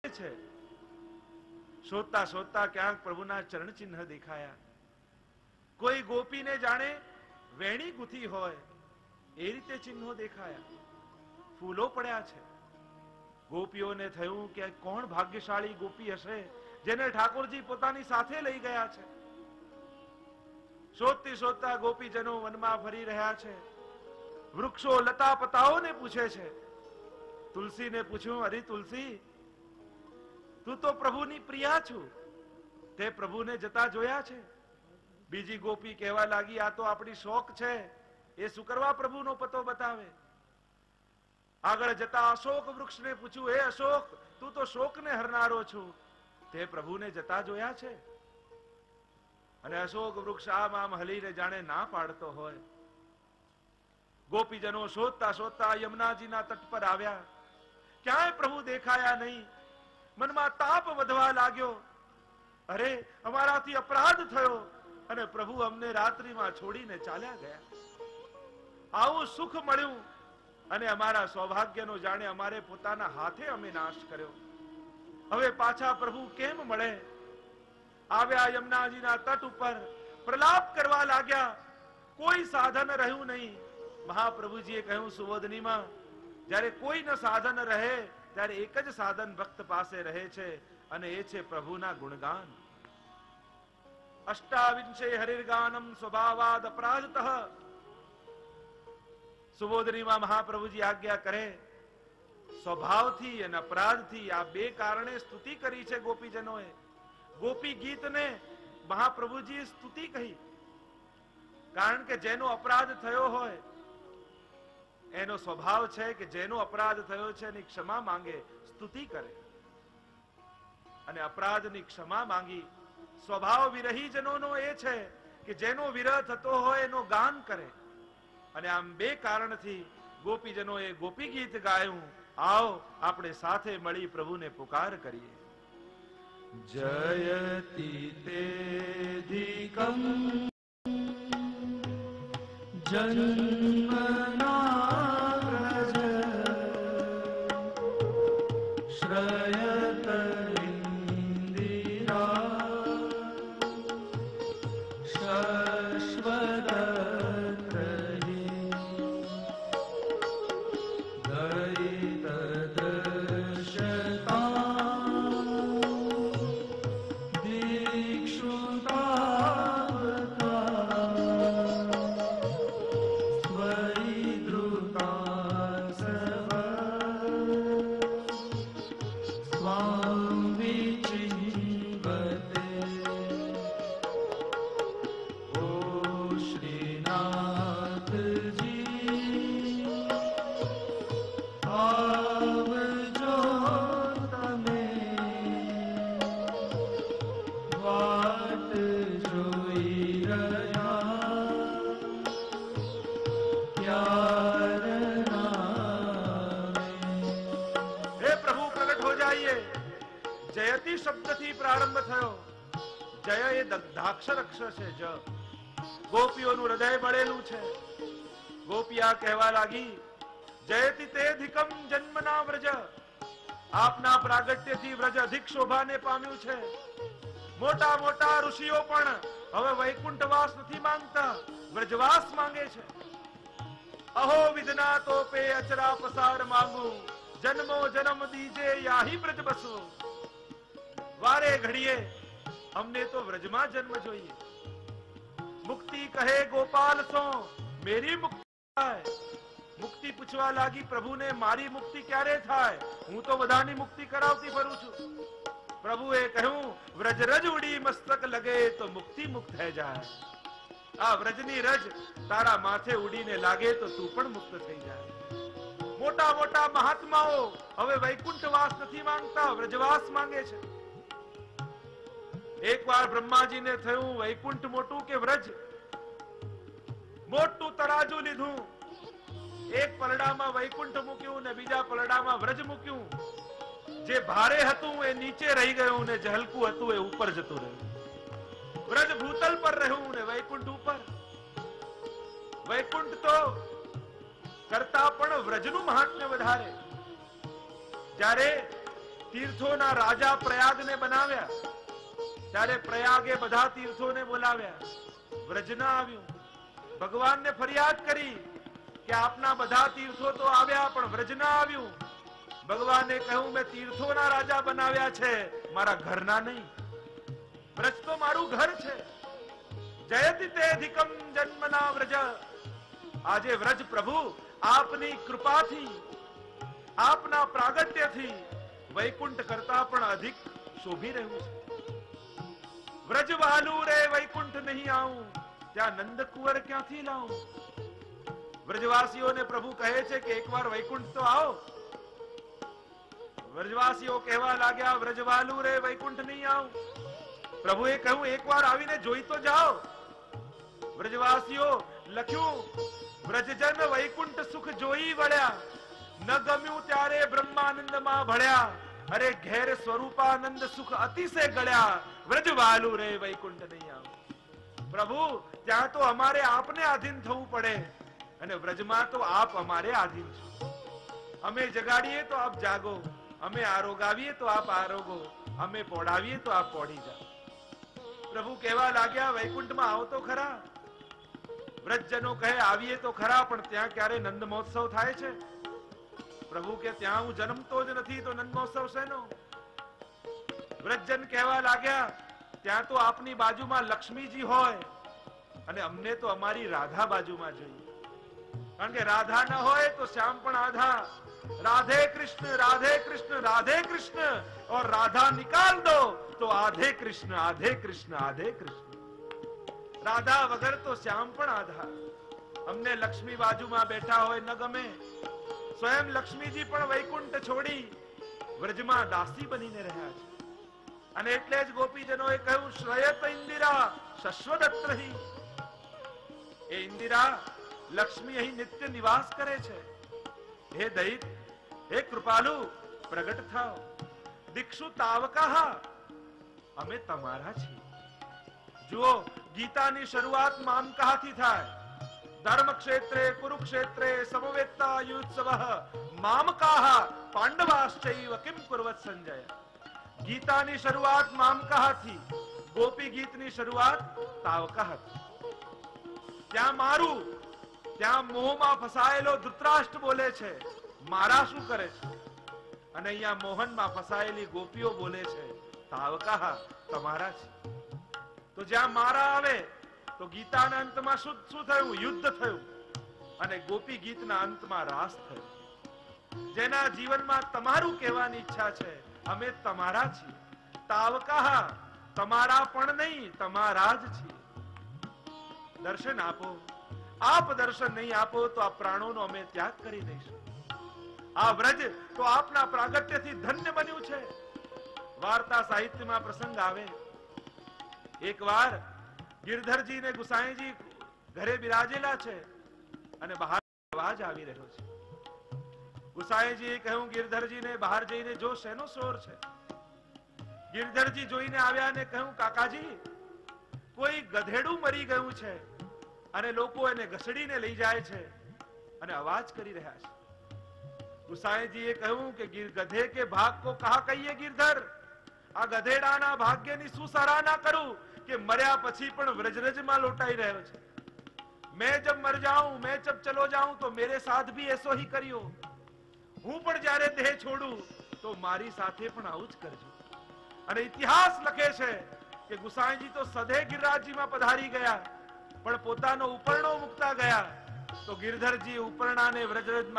છે. શોધતા શોધતા ક્યાંક પ્રભુના ચરણ ચિહ્ન દેખાયા. કોઈ ગોપીને જાણે વેણી ગૂંથી હોય એ રીતે ચિહ્નો દેખાયા. ફૂલો પડ્યા છે. ગોપીઓને થયું કે કોણ ભાગ્યશાળી ગોપી હશે જેને ઠાકોરજી પોતાની સાથે લઈ ગયા છે. શોધતી શોધતા ગોપીજનો વનમાં ફરી રહ્યા છે. વૃક્ષો લતા પતાઓને પૂછે છે. તુલસીને પૂછ્યું, અરે તુલસી, તું તો પ્રભુની પ્રિયા છું, તે પ્રભુને જતા જોયા છે? બીજી ગોપી કહેવા લાગી, આ તો આપણી શોક છે, એ શું કરવા પ્રભુનો પતો બતાવે. આગળ જતા અશોક વૃક્ષને પૂછ્યું, હે અશોક, તું તો શોકને હરનારો છું, તે પ્રભુને જતા જોયા છે? અને અશોક વૃક્ષ આમ હલીને જાણે ના પાડતો હોય. ગોપીજનો શોધતા શોધતા યમુનાજીના તટ પર આવ્યા. ક્યાંય પ્રભુ દેખાયા નહીં. મનમાં તાપ વધવા લાગ્યો. અરે, અમારાથી અપરાધ થયો અને પ્રભુ અમને રાત્રિમાં છોડીને ચાલ્યા ગયા. આવું સુખ મળ્યું અને અમારા સૌભાગ્યનો જાણે અમારે પોતાના હાથે અમે નાશ કર્યો. હવે પાછા પ્રભુ કેમ મળે? આવ્યા યમુનાજીના તટ ઉપર, પ્રલાપ કરવા લાગ્યા. કોઈ સાધન રહ્યું નહીં. મહાપ્રભુજીએ કહ્યું, સુબોધનીમાં, જ્યારે કોઈ ન સાધન રહે ત્યારે એક જ સાધન ભક્ત પાસે રહે છે અને એ છે પ્રભુના ગુણગાન. અષ્ટાવિંશે હરિર્ગાનમ સ્વભાવાદ અપરાધતઃ. સુબોધનીમાં મહાપ્રભુજી આજ્ઞા કરે, સ્વભાવથી અને અપરાધથી આ બે કારણે સ્તુતિ કરી છે ગોપીજનોએ. ગોપી ગીતને મહાપ્રભુજીએ સ્તુતિ કહી. કારણ કે જેનો અપરાધ થયો હોય એનો સ્વભાવ છે કે જેનો અપરાધ થયો છે એની ક્ષમા માંગે, સ્તુતિ કરે. અને અપરાધની ક્ષમા માંગી સ્વભાવ વિરહી જનોનો એ છે કે જેનો વિરહ થતો હોય એનો ગાન કરે. અને આમ બે કારણથી ગોપીજનોએ ગોપી ગીત ગાયું. આવો આપણે સાથે મળી પ્રભુને પુકાર કરીએ. જયતિ તેધિકમ જન્મના વ્રજ શ્રયત ઇન્દિરા શશ્વત શબ્દથી પ્રારંભ થયો. જય એ દગ્ધાક્ષર અક્ષર છે. જ ગોપીઓનું હૃદય બળેલું છે. ગોપિયા કહેવા લાગી, જયતિ તેધિકમ જન્મના વ્રજ. આપના પ્રાગટ્યથી વ્રજ અધિક શોભાને પામ્યું છે. મોટા મોટા ઋષિઓ પણ હવે વૈકુંઠવાસ નથી માંગતા, વ્રજવાસ માંગે છે. અહો વિધના તોપે અચરા પસાર માંગુ, જન્મો જન્મ દીજે યાહી બ્રજ બસો. વારે ઘડીએ અમને તો વ્રજમાં જન્મ જોઈએ. મુક્તિ કહે ગોપાલ સો મેરી મુક્તિ થાય. મુક્તિ પૂછવા લાગી પ્રભુને, મારી મુક્તિ ક્યારે થાય? હું તો બધાની મુક્તિ કરાવતી ફરું છું. પ્રભુએ કહ્યું, વ્રજ રજ ઉડી મસ્તક લગે તો મુક્તિ મુક્ત થઈ જાય. આ વ્રજની રજ તારા માથે ઉડીને લાગે તો તું પણ મુક્ત થઈ જાય. મોટા મોટા મહાત્માઓ હવે વૈકુંઠવાસ નથી માંગતા, વ્રજવાસ માંગે છે. એકવાર બ્રહ્માજીને થયું, વૈકુંઠ મોટું કે વ્રજ? મોટું તરાજુ લીધું. એક પલડામાં વૈકુંઠ મૂક્યું ને બીજા પલડામાં વ્રજ મૂક્યું. જે ભારે હતું એ નીચે રહી ગયું ને જે હલકું હતું એ ઉપર જતું રહ્યું. વ્રજ ભૂતલ પર રહ્યું ને વૈકુંઠ ઉપર. વૈકુંઠ તો કરતા પણ વ્રજનું મહાત્મ્ય વધારે. જ્યારે તીર્થોના રાજા પ્રયાગને બનાવ્યા, ત્યારે પ્રયાગે બધા તીર્થોને બોલાવ્યા, વ્રજ ના આવ્યું. ભગવાનને ફરિયાદ કરી કે આપના બધા તીર્થો તો આવ્યા પણ વ્રજ ના આવ્યું. ભગવાને કહ્યું મેં તીર્થોના રાજા બનાવ્યા છે, મારા ઘરના નહીં. વ્રજ તો મારું ઘર છે. જયતિ તે અધિકમ જન્મના વ્રજ. આજે વ્રજ પ્રભુ આપની કૃપાથી, આપના પ્રાગટ્યથી વૈકુંઠ કરતા પણ અધિક શોભી રહ્યું છે. વ્રજ વાલું રે વૈકુંઠ નહીં આવું, ત્યાં નંદ કુંવર ક્યાંથી લાવું. વ્રજવાસીઓને પ્રભુ કહે છે કે એકવાર વૈકુંઠ તો આવો. વ્રજવાસીઓ કહેવા લાગ્યા વ્રજવાલું રે વૈકુંઠ નહીં આવું. પ્રભુએ કહ્યું એકવાર આવીને જોઈ તો જાઓ. વ્રજવાસીઓ લખ્યું વ્રજજન વૈકુંઠ સુખ જોઈ વળ્યા, ન ગમ્યું ત્યારે બ્રહ્માનંદમાં ભળ્યા, અરે ઘેર સ્વરૂપાનંદ સુખ અતિશે ગળ્યા, વ્રજવાલું રે વૈકુંઠ નહીં આવું. પ્રભુ ત્યાં તો અમારે આપને આધીન થવું પડે, અને વ્રજમાં તો આપ અમારે આધીન છો. અમે જગાડીએ તો આપ જાગો, અમે આરોગાવીએ તો આપ આરોગો, અમે પોડાવીએ તો આપ પોડી જાઓ. પ્રભુ કહેવા લાગ્યા વૈકુંઠમાં આવો તો ખરા. વ્રજજનો કહે આવીએ તો ખરા, પણ ત્યાં ક્યારે નંદ મહોત્સવ થાય છે? પ્રભુ કે ત્યાં હું જન્મતો જ નથી તો નંદ મહોત્સવ શેનો? વ્રજજન કહેવા લાગ્યા ત્યાં તો આપની બાજુમાં લક્ષ્મીજી હોય, અને અમને તો અમારી રાધા બાજુમાં જોઈએ. કારણ કે રાધા ન હોય તો શ્યામ પણ આધા. राधे कृष्ण राधे कृष्ण राधे कृष्ण, और राधा निकाल दो तो आधे कृष्ण आधे कृष्ण आधे कृष्ण. राधा वगर तो श्याम पण आधा. અમને લક્ષ્મી બાજુમાં બેઠા હોય ન ગમે. સ્વયં લક્ષ્મીજી પણ વૈકુંઠ છોડી વ્રજમાં દાસી બનીને રહ્યા છે. અને એટલે જ ગોપીજનોએ કહ્યું શ્રયત ઇન્દિરા શશ્વદત્રહી. એ ઇન્દિરા લક્ષ્મી અહીં નિત્ય નિવાસ કરે છે. હે દૈત, હે કૃપાલુ, પ્રગટ થાઓ. દીક્ષુ તાવકા, અમે તમારા છીએ. જુઓ ગીતાની શરૂઆત મામકાથી થાય. ધર્મ ક્ષેત્રે કુરુક્ષેત્રે સમવેત્તા યુત્સવઃ મામકાઃ પાંડવાશ્ચૈવ કિમ કુર્વત સંજય. ગીતાની શરૂઆત મામકાથી, ગોપી ગીતની શરૂઆત તાવકાથી. ત્યાં મારું, ત્યાં મોહમાં ફસાયેલો ધૃતરાષ્ટ્ર બોલે છે મારા શું કરે છે, અને અહીંયા મોહનમાં ફસાયેલી ગોપીઓ બોલે છે તાવકા તમારા છે. તો જ્યાં મારા આવે તો ગીતાના અંતમાં શું થયું? યુદ્ધ થયું. અને ગોપી ગીતના અંતમાં રાસ થયો. જેના જીવનમાં તમારું કહેવાની ઈચ્છા છે અમે તમારા છીએ. તાવકા તમારા પણ નહીં, તમારા જ છીએ. દર્શન આપો. આપ દર્શન નહીં આપો તો આ પ્રાણોનો અમે ત્યાગ કરી દઈશું. આ વ્રજ તો આપના પ્રાગટ્યથી ધન્ય બન્યું છે. વાર્તા સાહિત્યમાં પ્રસંગ આવે, એકવાર ગિરધરજી ને ગુસાઈજી ઘરે બિરાજેલા છે અને બહાર અવાજ આવી રહ્યો છે. ગુસાઈજીએ કહ્યું ગિરધરજીને બહાર જઈને જો શેનો શોર છે. ગિરધરજી જોઈને આવ્યા ને કહ્યું કાકાજી કોઈ ગધેડું મરી ગયું છે અને લોકો એને ઘસડીને લઈ જાય છે અને અવાજ કરી રહ્યા છે. ગુસાઈજીએ કહ્યું કે ગધે કે ભાગ કો કહા કહીએ ગિરધર. આ ગધેડાના ભાગ્યની શું સરાહના કરું કે મર્યા પછી પણ વ્રજરજમાં લોટાઈ રહ્યો છે. मैं जब मर जाऊं, मैं जब चलो जाऊं तो मेरे साथ भी ऐसो ही करियो. હું પણ જ્યારે દેહ છોડું તો મારી સાથે પણ આવું જ કરજો. અને ઇતિહાસ લખે છે કે ગુસાઈજી તો સધે ગિરિરાજજીમાં પધારી ગયા, પણ પોતાનો ઉપરણો મૂકતા ગયા તો ગિરધરજી ઉપરણાને વ્રજરજમાં